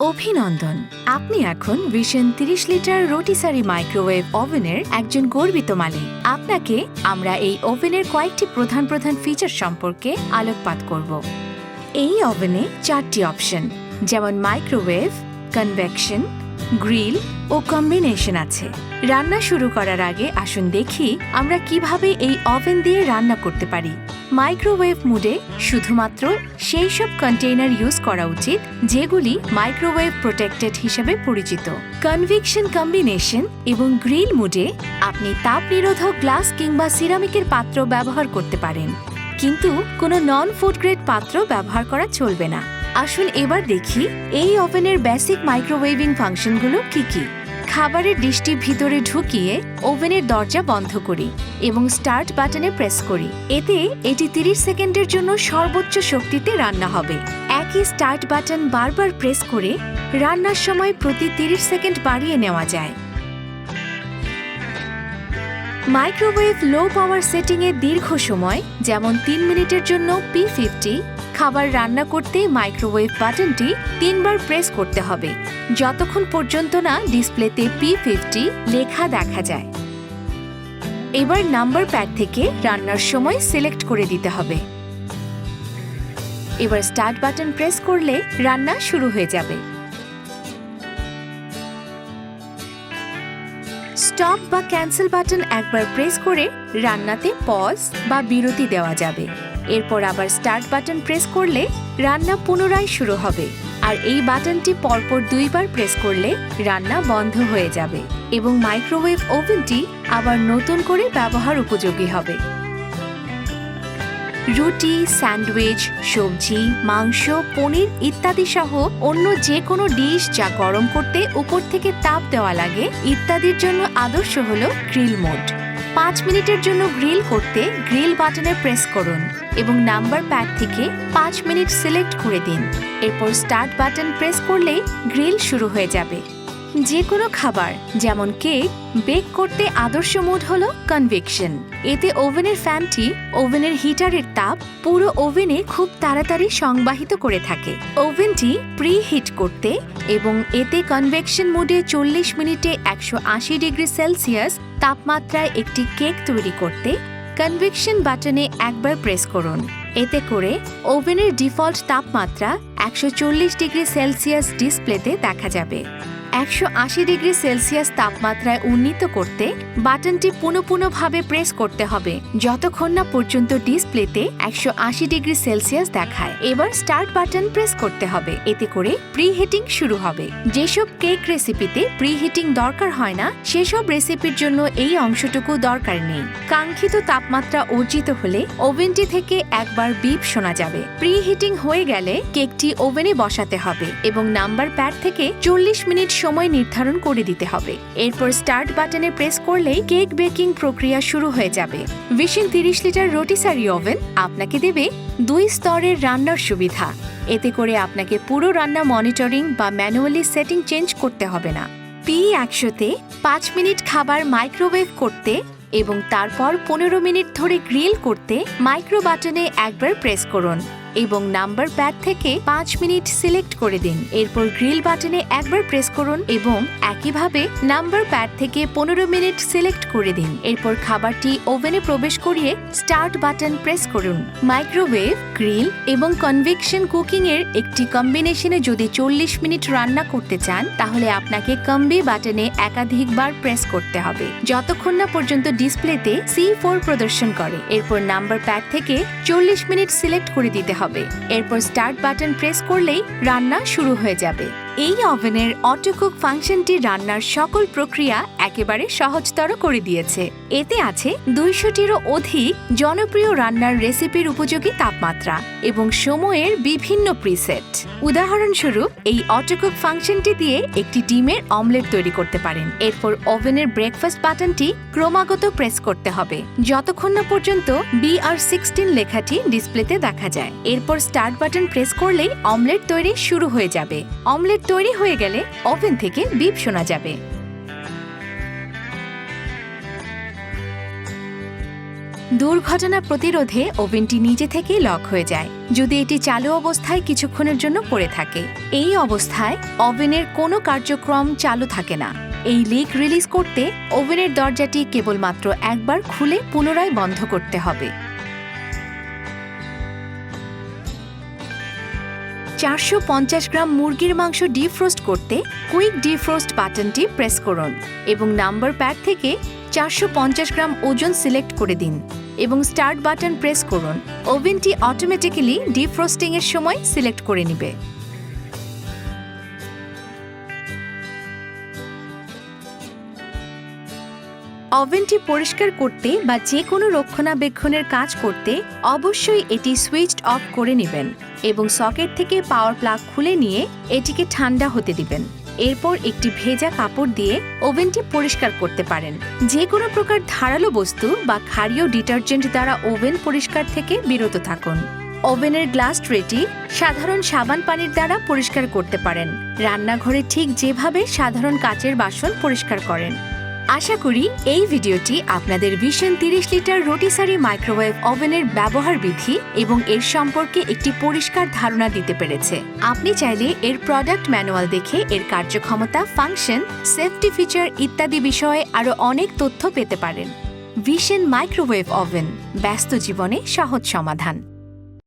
অভিনন্দন, আপনি এখন ভিশন 30 লিটার রোটিসারি মাইক্রোওয়েভ ওভেনের একজন গর্বিত মালিক। আপনাকে আমরা এই ওভেনের কয়েকটি প্রধান ফিচার সম্পর্কে আলোকপাত করব। এই ওভেনে 4টি অপশন যেমন মাইক্রোওয়েভ, কনভেকশন, গ্রিল ও কম্বিনেশন আছে। রান্না শুরু করার আগে আসুন দেখি আমরা কিভাবে এই ওভেন দিয়ে রান্না করতে পারি। মাইক্রোওয়েভ মোডে শুধুমাত্র সেই সব কন্টেইনার ইউজ করা উচিত যেগুলি মাইক্রোওয়েভ প্রোটেক্টেড হিসেবে পরিচিত। কনভেকশন, কম্বিনেশন এবং গ্রিল মোডে আপনি তাপ নিরোধক গ্লাস কিংবা সিরামিকের পাত্র ব্যবহার করতে পারেন, কিন্তু কোনো নন ফুড গ্রেড পাত্র ব্যবহার করা চলবে না। আসুন এবার দেখি এই ওভেনের বেসিক মাইক্রোওয়েভিং ফাংশনগুলো কি কি। খাবারের ডিশটি ভিতরে ঢুকিয়ে ওভেনের দরজা বন্ধ করি এবং স্টার্ট বাটনে প্রেস করি। এতে এটি 30 সেকেন্ডের জন্য সর্বোচ্চ শক্তিতে রান্না হবে। একই স্টার্ট বাটন বারবার প্রেস করে রান্নার সময় প্রতি 30 সেকেন্ড বাড়িয়ে নেওয়া যায়। মাইক্রোওয়েভ লো পাওয়ার সেটিংয়ে দীর্ঘ সময় যেমন 3 মিনিটের জন্য P50 খাবার রান্না করতে মাইক্রোওয়েভ বাটনটি 3 বার প্রেস করতে হবে, যতক্ষণ পর্যন্ত না ডিসপ্লেতে P50 লেখা দেখা যায়। এবার নাম্বার প্যাড থেকে রান্নার সময় সিলেক্ট করে দিতে হবে। এবার স্টার্ট বাটন প্রেস করলে রান্না শুরু হয়ে যাবে। স্টপ বা ক্যান্সেল বাটন একবার প্রেস করে রান্নাতে পজ বা বিরতি দেওয়া যাবে। এরপর আবার স্টার্ট বাটন প্রেস করলে রান্না পুনরায় শুরু হবে, আর এই বাটনটি পরপর 2 বার প্রেস করলে রান্না বন্ধ হয়ে যাবে এবং মাইক্রোওয়েভ ওভেনটি আবার নতুন করে ব্যবহার উপযোগী হবে। রুটি, স্যান্ডউইচ, সবজি, মাংস, পনির ইত্যাদি সহ অন্য যে কোনো ডিশ যা গরম করতে উপর থেকে তাপ দেওয়া লাগে ইত্যাদির জন্য আদর্শ হল গ্রিল মোড। 5 মিনিটের জন্য গ্রিল করতে গ্রিল বাটনে প্রেস করুন এবং নাম্বার প্যাড থেকে 5 মিনিট সিলেক্ট করে দিন। এরপর স্টার্ট বাটন প্রেস করলেই গ্রিল শুরু হয়ে যাবে। যে কোনো খাবার যেমন কেক বেক করতে আদর্শ মোড হল কনভেকশন। এতে ওভেনের ফ্যানটি ওভেনের হিটারের তাপ পুরো ওভেনে খুব তাড়াতাড়ি সংবাহিত করে থাকে। ওভেনটি প্রি হিট করতে এবং এতে কনভেকশন মোডে 40 মিনিটে 180 ডিগ্রি সেলসিয়াস তাপমাত্রায় একটি কেক তৈরি করতে কনভেকশন বাটনে একবার প্রেস করুন। এতে করে ওভেনের ডিফল্ট তাপমাত্রা 140 ডিগ্রি সেলসিয়াস ডিসপ্লেতে দেখা যাবে। 180 ডিগ্রি সেলসিয়াস তাপমাত্রায় উন্নীত করতে বাটনটি পুনঃভাবে প্রেস করতে হবে যতক্ষণ না পর্যন্ত ডিসপ্লেতে 180 ডিগ্রি সেলসিয়াস দেখায়। এবার স্টার্ট বাটন প্রেস করতে হবে, এতে করে প্রিহিটিং শুরু হবে। যেসব কেক রেসিপিতে প্রিহিটিং দরকার হয় না সেসব রেসিপির জন্য এই অংশটুকু দরকার নেই। কাঙ্ক্ষিত তাপমাত্রা অর্জিত হলে ওভেনটি থেকে একবার বিপ শোনা যাবে। প্রিহিটিং হয়ে গেলে কেকটি ওভেনে বসাতে হবে এবং নাম্বার প্যাড থেকে 40 মিনিট সময় নির্ধারণ করে দিতে হবে। এরপর স্টার্ট বাটনে প্রেস করলেই কেক বেকিং প্রক্রিয়া শুরু হয়ে যাবে। ভিশন 30 লিটার রোটিসারি ওভেন আপনাকে দেবে 2 স্তরের রান্নার সুবিধা। এতে করে আপনাকে পুরো রান্না মনিটরিং বা ম্যানুয়ালি সেটিং চেঞ্জ করতে হবে না। P100-তে 5 মিনিট খাবার মাইক্রোওয়েভ করতে এবং তারপর 15 মিনিট ধরে গ্রিল করতে মাইক্রো বাটনে একবার প্রেস করুন এবং নাম্বার প্যাড থেকে 5 মিনিট সিলেক্ট করে দিন। এরপর গ্রিল বাটনে একবার প্রেস করুন এবং একইভাবে নাম্বার প্যাড থেকে 15 মিনিট সিলেক্ট করে দিন। এরপর খাবারটি ওভেনে প্রবেশ করিয়ে স্টার্ট বাটন প্রেস করুন। মাইক্রোওয়েভ, গ্রিল এবং কনভেকশন কুকিং এর একটি কম্বিনেশনে যদি 40 মিনিট রান্না করতে চান তাহলে আপনাকে কম্বি বাটনে একাধিকবার প্রেস করতে হবে যতক্ষণ না পর্যন্ত ডিসপ্লেতে C4 প্রদর্শন করে। এরপর নাম্বার প্যাড থেকে 40 মিনিট সিলেক্ট করে দিতে হবে। এরপর স্টার্ট বাটন প্রেস করলেই রান্না শুরু হয়ে যাবে। এই ওভেনের অটো কুক ফাংশনটি রান্নার সকল প্রক্রিয়া একেবারে সহজতর করে দিয়েছে। এতে আছে 200টিরও অধিক জনপ্রিয় রান্নার রেসিপির উপযোগী তাপমাত্রা এবং সময়ের বিভিন্ন প্রিসেট। উদাহরণস্বরূপ এই অটো কুক ফাংশনটি দিয়ে একটি ডিমের অমলেট তৈরি করতে পারেন। এরপর ওভেনের ব্রেকফাস্ট বাটনটি ক্রমাগত প্রেস করতে হবে যতক্ষণ না পর্যন্ত BR16 লেখাটি ডিসপ্লেতে দেখা যায়। এরপর স্টার্ট বাটন প্রেস করলেই অমলেট তৈরি শুরু হয়ে যাবে। অমলেট তৈরি হয়ে গেলে ওভেন থেকে বিপ শোনা যাবে। দুর্ঘটনা প্রতিরোধে ওভেনটি নিজে থেকেই লক হয়ে যায় যদি এটি চালু অবস্থায় কিছুক্ষণের জন্য পড়ে থাকে। এই অবস্থায় ওভেনের কোনো কার্যক্রম চালু থাকে না। এই লিক রিলিজ করতে ওভেনের দরজাটি কেবলমাত্র একবার খুলে পুনরায় বন্ধ করতে হবে। 450 গ্রাম মুরগির মাংস ডিফ্রোস্ট করতে কুইক ডিফ্রোস্ট বাটনটি প্রেস করুন এবং নাম্বার প্যাড থেকে 450 গ্রাম ওজন সিলেক্ট করে দিন এবং স্টার্ট বাটন প্রেস করুন। ওভেনটি অটোমেটিক্যালি ডিফ্রোস্টিং এর সময় সিলেক্ট করে নেবে। ওভেনটি পরিষ্কার করতে বা যে কোনো রক্ষণাবেক্ষণের কাজ করতে অবশ্যই এটি সুইচড অফ করে নেবেন এবং সকেট থেকে পাওয়ার প্লাগ খুলে নিয়ে এটিকে ঠান্ডা হতে দিবেন। এরপর একটি ভেজা কাপড় দিয়ে ওভেনটি পরিষ্কার করতে পারেন। যে কোনো প্রকার ধারালো বস্তু বা ক্ষারীয় ডিটারজেন্ট দ্বারা ওভেন পরিষ্কার থেকে বিরত থাকুন। ওভেনের গ্লাস ট্রেটি সাধারণ সাবান পানির দ্বারা পরিষ্কার করতে পারেন, রান্নাঘরে ঠিক যেভাবে সাধারণ কাচের বাসন পরিষ্কার করেন। আশা করি এই ভিডিওটি আপনাদের ভিশন 30 লিটার রোটিসারি মাইক্রোওয়েভ ওভেনের ব্যবহার বিধি এবং এর সম্পর্কে একটি পরিষ্কার ধারণা দিতে পেরেছে। আপনি চাইলে এর প্রোডাক্ট ম্যানুয়াল দেখে এর কার্যক্ষমতা, ফাংশন, সেফটি ফিচার ইত্যাদি বিষয়ে আরও অনেক তথ্য পেতে পারেন। ভিশন মাইক্রোওয়েভ ওভেন, ব্যস্ত জীবনে সহজ সমাধান।